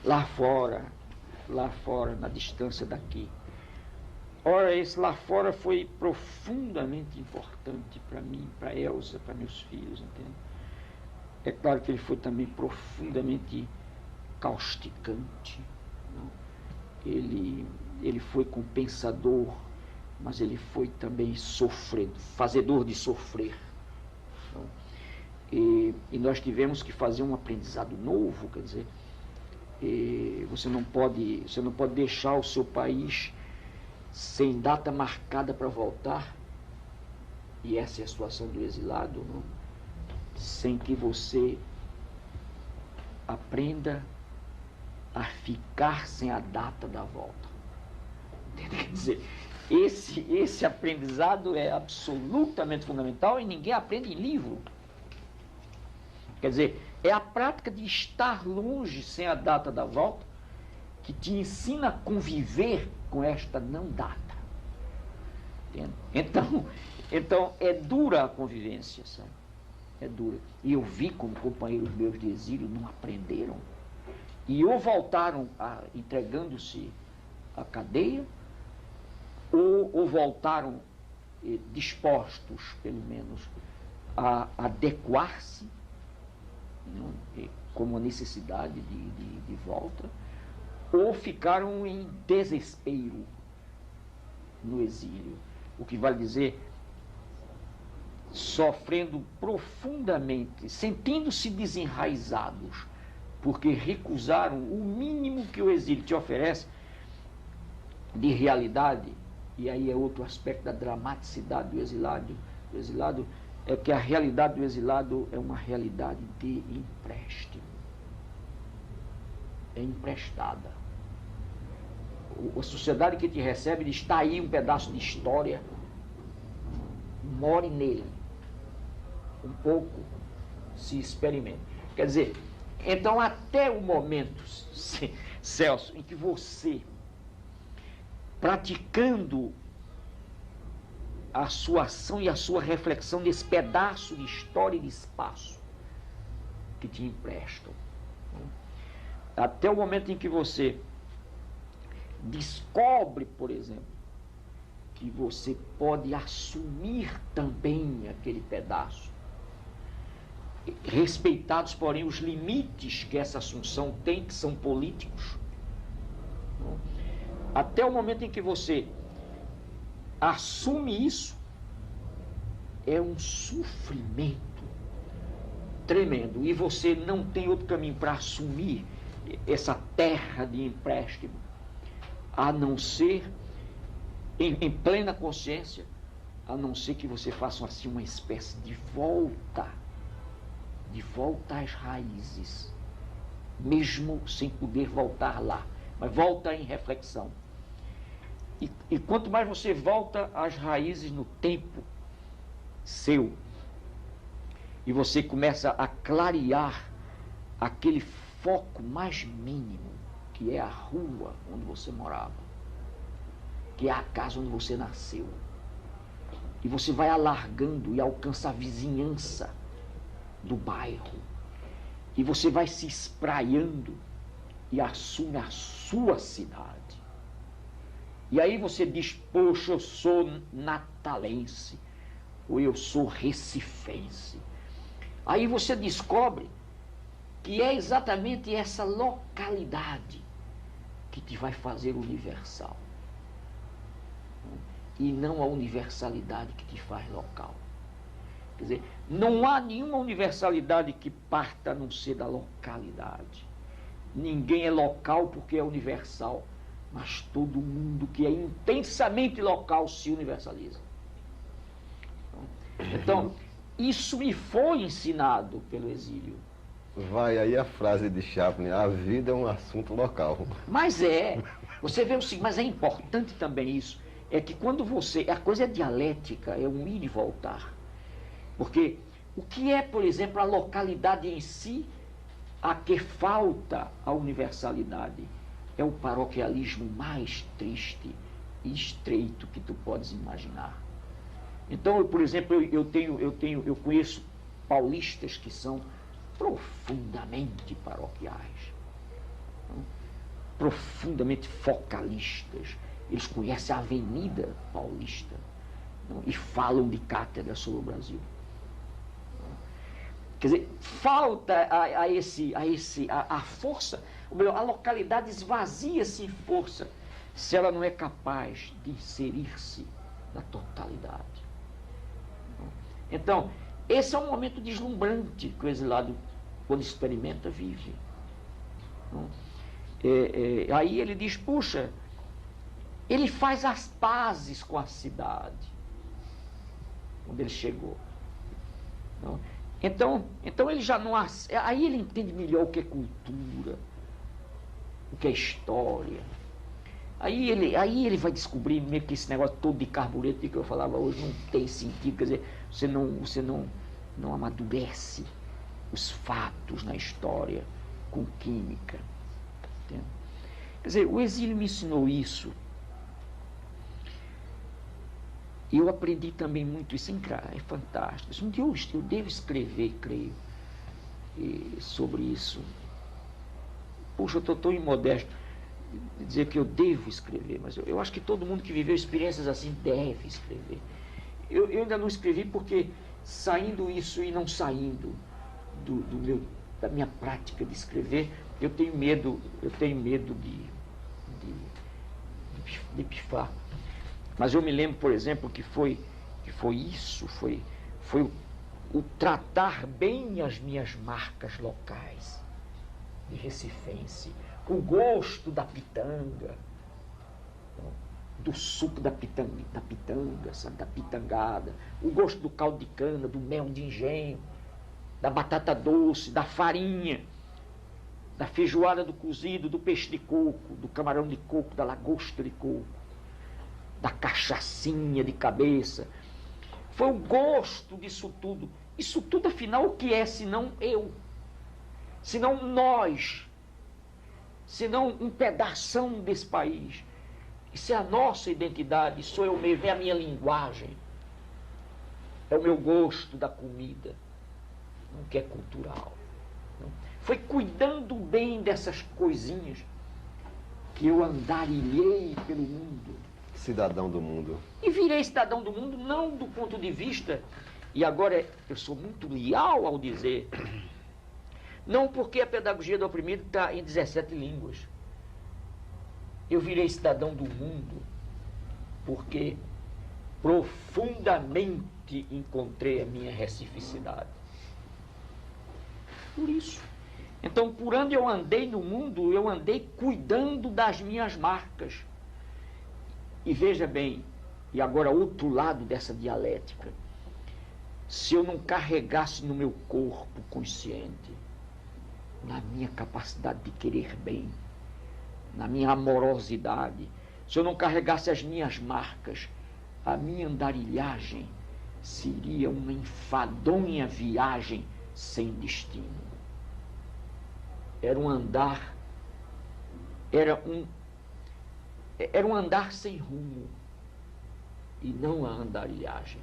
lá fora, na distância daqui. Ora, esse lá fora foi profundamente importante para mim, para Elsa, para meus filhos, entende? É claro que ele foi também profundamente causticante, não? Ele foi compensador, mas ele foi também fazedor de sofrer. E nós tivemos que fazer um aprendizado novo, quer dizer, você não pode deixar o seu país sem data marcada para voltar, e essa é a situação do exilado, não? Sem que você aprenda a ficar sem a data da volta. Quer dizer, esse aprendizado é absolutamente fundamental e ninguém aprende em livro. Quer dizer, é a prática de estar longe sem a data da volta que te ensina a conviver com esta não data. Entende? Então é dura a convivência, sabe? É dura. E eu vi como companheiros meus de exílio não aprenderam. E ou voltaram entregando-se à cadeia, ou voltaram dispostos, pelo menos, a adequar-se como a necessidade de volta, ou ficaram em desespero no exílio, o que vale dizer, sofrendo profundamente, sentindo-se desenraizados, porque recusaram o mínimo que o exílio te oferece de realidade. E aí é outro aspecto da dramaticidade do exilado. O exilado é que a realidade do exilado é uma realidade de empréstimo. É emprestada. A sociedade que te recebe diz: está aí um pedaço de história, more nele. Um pouco se experimente. Quer dizer, então até o momento, Celso, em que você, praticando a sua ação e a sua reflexão nesse pedaço de história e de espaço que te emprestam, até o momento em que você descobre, por exemplo, que você pode assumir também aquele pedaço, respeitados, porém, os limites que essa assunção tem, que são políticos, até o momento em que você assume isso, é um sofrimento tremendo, e você não tem outro caminho para assumir essa terra de empréstimo, a não ser, em plena consciência, a não ser que você faça assim uma espécie de volta às raízes, mesmo sem poder voltar lá, mas volta em reflexão. E quanto mais você volta às raízes no tempo seu, e você começa a clarear aquele foco mais mínimo, que é a rua onde você morava, que é a casa onde você nasceu, e você vai alargando e alcança a vizinhança do bairro, e você vai se espraiando e assume a sua cidade. E aí você diz: poxa, eu sou natalense, ou eu sou recifense. Aí você descobre que é exatamente essa localidade que te vai fazer universal, e não a universalidade que te faz local. Quer dizer, não há nenhuma universalidade que parta a não ser da localidade. Ninguém é local porque é universal, mas todo mundo que é intensamente local se universaliza. Então, isso me foi ensinado pelo exílio. Vai aí a frase de Chaplin: a vida é um assunto local. Mas você vê o seguinte, mas é importante também isso, é que quando você, a coisa é dialética, é um ir e voltar. Porque o que é, por exemplo, a localidade em si, a que falta a universalidade, é o paroquialismo mais triste e estreito que tu podes imaginar. Então, por exemplo, eu conheço paulistas que são profundamente paroquiais. profundamente focalistas. Eles conhecem a Avenida Paulista, não? E falam de cátedra sobre o Brasil. Quer dizer, falta a força, ou melhor, a localidade esvazia-se em força se ela não é capaz de inserir-se na totalidade. Então, esse é um momento deslumbrante que o exilado, quando experimenta, vive. Aí ele diz, puxa, ele faz as pazes com a cidade, quando ele chegou. Não? Então ele já não... Aí ele entende melhor o que é cultura, o que é história. Aí ele vai descobrir meio que esse negócio todo de carbureto que eu falava hoje não tem sentido. Quer dizer, você não amadurece os fatos na história com química. Entende? Quer dizer, o exílio me ensinou isso. E eu aprendi também muito isso. É fantástico. Um dia eu devo escrever, creio, sobre isso. Puxa, eu estou tão imodesto de dizer que eu devo escrever, mas eu acho que todo mundo que viveu experiências assim deve escrever. Eu ainda não escrevi porque, saindo isso e não saindo da minha prática de escrever, eu tenho medo de pifar. Mas eu me lembro, por exemplo, que foi o tratar bem as minhas marcas locais de recifense, o gosto da pitanga, do suco da pitanga, sabe, da pitangada, o gosto do caldo de cana, do mel de engenho, da batata doce, da farinha, da feijoada do cozido, do peixe de coco, do camarão de coco, da lagosta de coco, da cachaçinha de cabeça. Foi o gosto disso tudo. Isso tudo, afinal, o que é, senão eu? Senão nós? Senão um pedação desse país? Isso é a nossa identidade, sou eu mesmo, é a minha linguagem. É o meu gosto da comida, que é cultural. Foi cuidando bem dessas coisinhas que eu andarilhei pelo mundo. Cidadão do mundo. E virei cidadão do mundo, não do ponto de vista, e agora eu sou muito leal ao dizer, não porque a pedagogia do oprimido está em 17 línguas. Eu virei cidadão do mundo porque profundamente encontrei a minha recificidade. Por isso. Então, por onde eu andei no mundo, eu andei cuidando das minhas marcas. E veja bem, e agora outro lado dessa dialética, se eu não carregasse no meu corpo consciente, na minha capacidade de querer bem, na minha amorosidade, se eu não carregasse as minhas marcas, a minha andarilhagem seria uma enfadonha viagem sem destino. Era um andar sem rumo, e não a andarilhagem.